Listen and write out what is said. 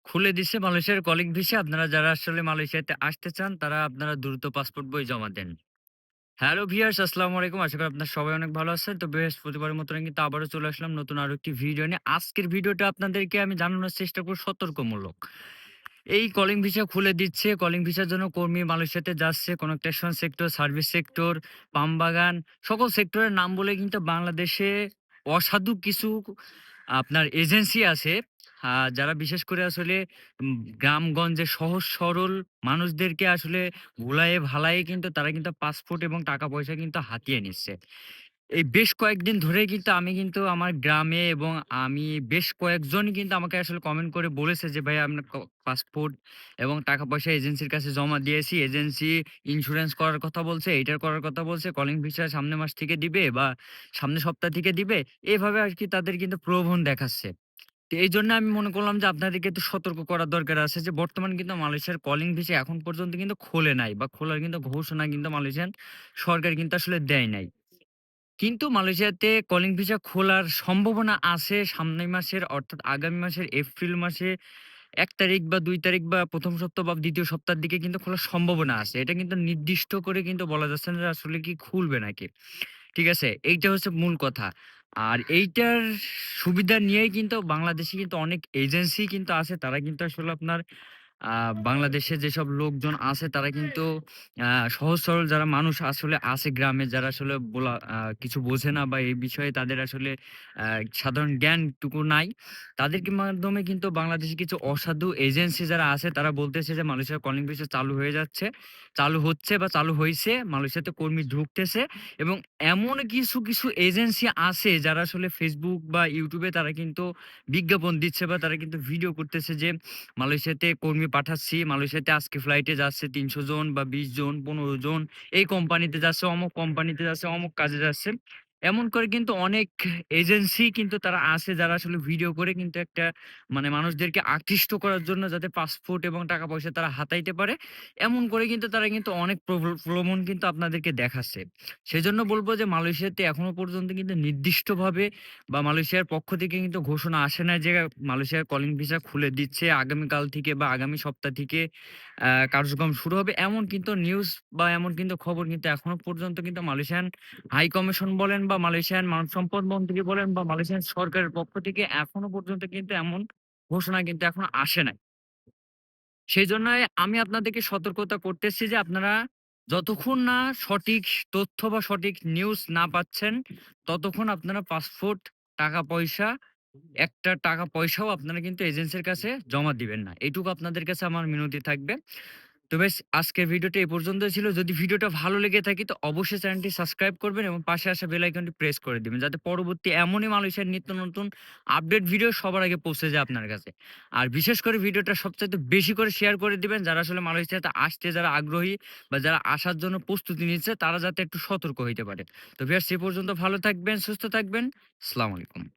খুলে দিছে মালয়েশিয়ার কলিং ভিসা। আপনারা যারা আসলে মালয়েশিয়াতে আসতে চান, তারা আপনারা দ্রুত পাসপোর্ট বই জমা দেন। হ্যালো ভিউয়ার্স, আসসালামু আলাইকুম। আশা করি আপনারা সবাই অনেক ভালো আছেন। তো বৃহস্পতিবারের মতন কিন্তু আবারও চলে আসলাম নতুন আরো একটি ভিডিও নিয়ে। আজকের ভিডিওটা আপনাদেরকে আমি জানানোর চেষ্টা করব সতর্কমূলক। এই কলিং ভিসা খুলে দিচ্ছে। কলিং ভিসার জন্য কর্মী মালয়েশিয়াতে যাচ্ছে। কনস্ট্রাকশন সেক্টর, সার্ভিস সেক্টর, পাম বাগান, সকল সেক্টরের নাম বলে কিন্তু বাংলাদেশে অসাধু কিছু আপনার এজেন্সি আছে। যারা বিশেষ করে আসলে গ্রামগঞ্জে সহজ সরল মানুষদেরকে আসলে ভুলায়ে ভালায়ে কিন্তু তারা কিন্তু পাসপোর্ট এবং টাকা পয়সা কিন্তু হাতিয়ে নিচ্ছে। এই বেশ কয়েকদিন ধরেই কিন্তু আমি কিন্তু আমার গ্রামে এবং আমি বেশ কয়েকজনই কিন্তু আমাকে আসলে কমেন্ট করে বলেছে যে, "ভাই আপনার পাসপোর্ট এবং টাকা-পয়সা এজেন্সির কাছে জমা দিয়েছি। এজেন্সি ইন্সুরেন্স করার কথা বলছে, এইটার করার কথা বলছে। কলিং ভিসা সামনের মাস থেকে দিবে বা সামনের সপ্তাহ থেকে দিবে।" এভাবে আরকি তাদের কিন্তু প্রলোভন দেখাচ্ছে। তো এইজন্য আমি মনে করলাম যে আপনাদেরকে একটু সতর্ক করার দরকার আছে যে বর্তমানে কিন্তু মালয়েশিয়ার কলিং ভিসা এখন পর্যন্ত কিন্তু খোলে নাই বা খোলার কিন্তু ঘোষণা কিন্তু মালয়েশিয়ান সরকার কিন্তু আসলে দেয় নাই। কিন্তু মালয়েশিয়াতে কলিং ভিসা খোলার সম্ভাবনা আছে সামনের মাসের অর্থাৎ আগামী মাসের এপ্রিল মাসে ১ তারিখ বা ২ তারিখ বা ১ম সপ্তাহ বা ২য় সপ্তাহের দিকে কিন্তু খোলার সম্ভাবনা আছে। এটা কিন্তু নির্দিষ্ট করে কিন্তু বলা যাচ্ছে না যে আসলে কি খুলবে নাকি। ঠিক আছে? এইটা হচ্ছে মূল কথা। আর এইটার সুবিধা নিয়েই কিন্তু বাংলাদেশে কিন্তু অনেক এজেন্সি কিন্তু আছে। তারা কিন্তু আসলে আপনার আ বাংলাদেশে যেসব লোকজন আছে তারা কিন্তু আ সহজ সরল যারা মানুষ আসলে আছে গ্রামে যারা আসলে কিছু বোঝে না বা এই বিষয়ে তাদের আসলে আ সাধারণ জ্ঞানটুকু নাই। তাদেরকে মাধ্যমে কিন্তু বাংলাদেশে কিছু অসাধু এজেন্সি যারা আছে তারা বলতেছে যে মালয়েশিয়ার কলিং ভিসা চালু হয়ে যাচ্ছে, চালু হচ্ছে বা চালু হইছে। মালয়েশিয়াতে কর্মী ঢুকতেছে এবং এমন কিছু এজেন্সি আছে যারা আসলে Facebook বা YouTube এ তারা কিন্তু বিজ্ঞাপন দিচ্ছে বা তারা কিন্তু ভিডিও করতেছে যে মালয়েশিয়াতে কর্মী পাঠাচ্ছি। মালয়েশিয়াতে আজকে ফ্লাইটে যাচ্ছে ৩০০ জন বা ২০ জন, ১৫ জন। এই কোম্পানিতে যাচ্ছে, অমুক কোম্পানিতে যাচ্ছে, অমুক কাজে যাচ্ছে। এমন করে কিন্তু অনেক এজেন্সি কিন্তু তারা আছে যারা আসলে ভিডিও করে কিন্তু একটা মানে মানুষদেরকে আকৃষ্ট করার জন্য যাতে পাসপোর্ট এবং টাকা-পয়সা তারা হাতাইতে পারে। এমন করে কিন্তু তারা কিন্তু অনেক প্রলোভন কিন্তু আপনাদেরকে দেখাচ্ছে। সেজন্য বলব যে মালয়েশিয়াতে এখনো পর্যন্ত কিন্তু নির্দিষ্টভাবে বা মালয়েশিয়ার পক্ষ থেকে কিন্তু ঘোষণা আসে নাই যে মালয়েশিয়ার কলিং ভিসা খুলে দিচ্ছে আগামীকাল থেকে বা আগামী সপ্তাহ থেকে কার্যক্রম শুরু হবে। এমন কিন্তু নিউজ বা এমন কিন্তু খবর কিন্তু এখনো পর্যন্ত কিন্তু মালয়েশিয়ান হাই কমিশন বলেন বা মালয়েশিয়ান মানব সম্পদ মন্ত্রী বলেন বা মালয়েশিয়ান সরকারের পক্ষ থেকে এখনো পর্যন্ত কিন্তু এমন ঘোষণা কিন্তু এখনো আসে নাই। সেজন্যই আমি আপনাদেরকে সতর্কতা করতেছি যে আপনারা যতক্ষণ না সঠিক তথ্য বা সঠিক নিউজ না পাচ্ছেন, ততক্ষণ আপনারা পাসপোর্ট, টাকা-পয়সা, একটা টাকা-পয়সাও আপনারা কিন্তু এজেন্সির কাছে জমা দিবেন না। এটুকু আপনাদের কাছে আমার মিনতি থাকবে। তো বেশ আজকের ভিডিওটা এ পর্যন্তই ছিল। যদি ভিডিওটা ভালো লেগে থাকে তো অবশ্যই চ্যানেলটি সাবস্ক্রাইব করবেন এবং পাশে আসা বেল আইকনটি প্রেস করে দিবেন। যাতে পরবর্তী এমনই মালয়েশিয়ার নিত্য নতুন আপডেট ভিডিও সবার আগে পৌঁছে যায় আপনার কাছে। আর বিশেষ করে ভিডিওটা সবচাইতে বেশি করে শেয়ার করে দিবেন যারা আসলে মালয়েশিয়াতে আসতে যারা আগ্রহী বা যারা আসার জন্য প্রস্তুতি নিচ্ছে তারা যাতে একটু সতর্ক হইতে পারে। তো ভিউয়ার্স সে পর্যন্ত ভালো থাকবেন, সুস্থ থাকবেন। আসসালামু আলাইকুম।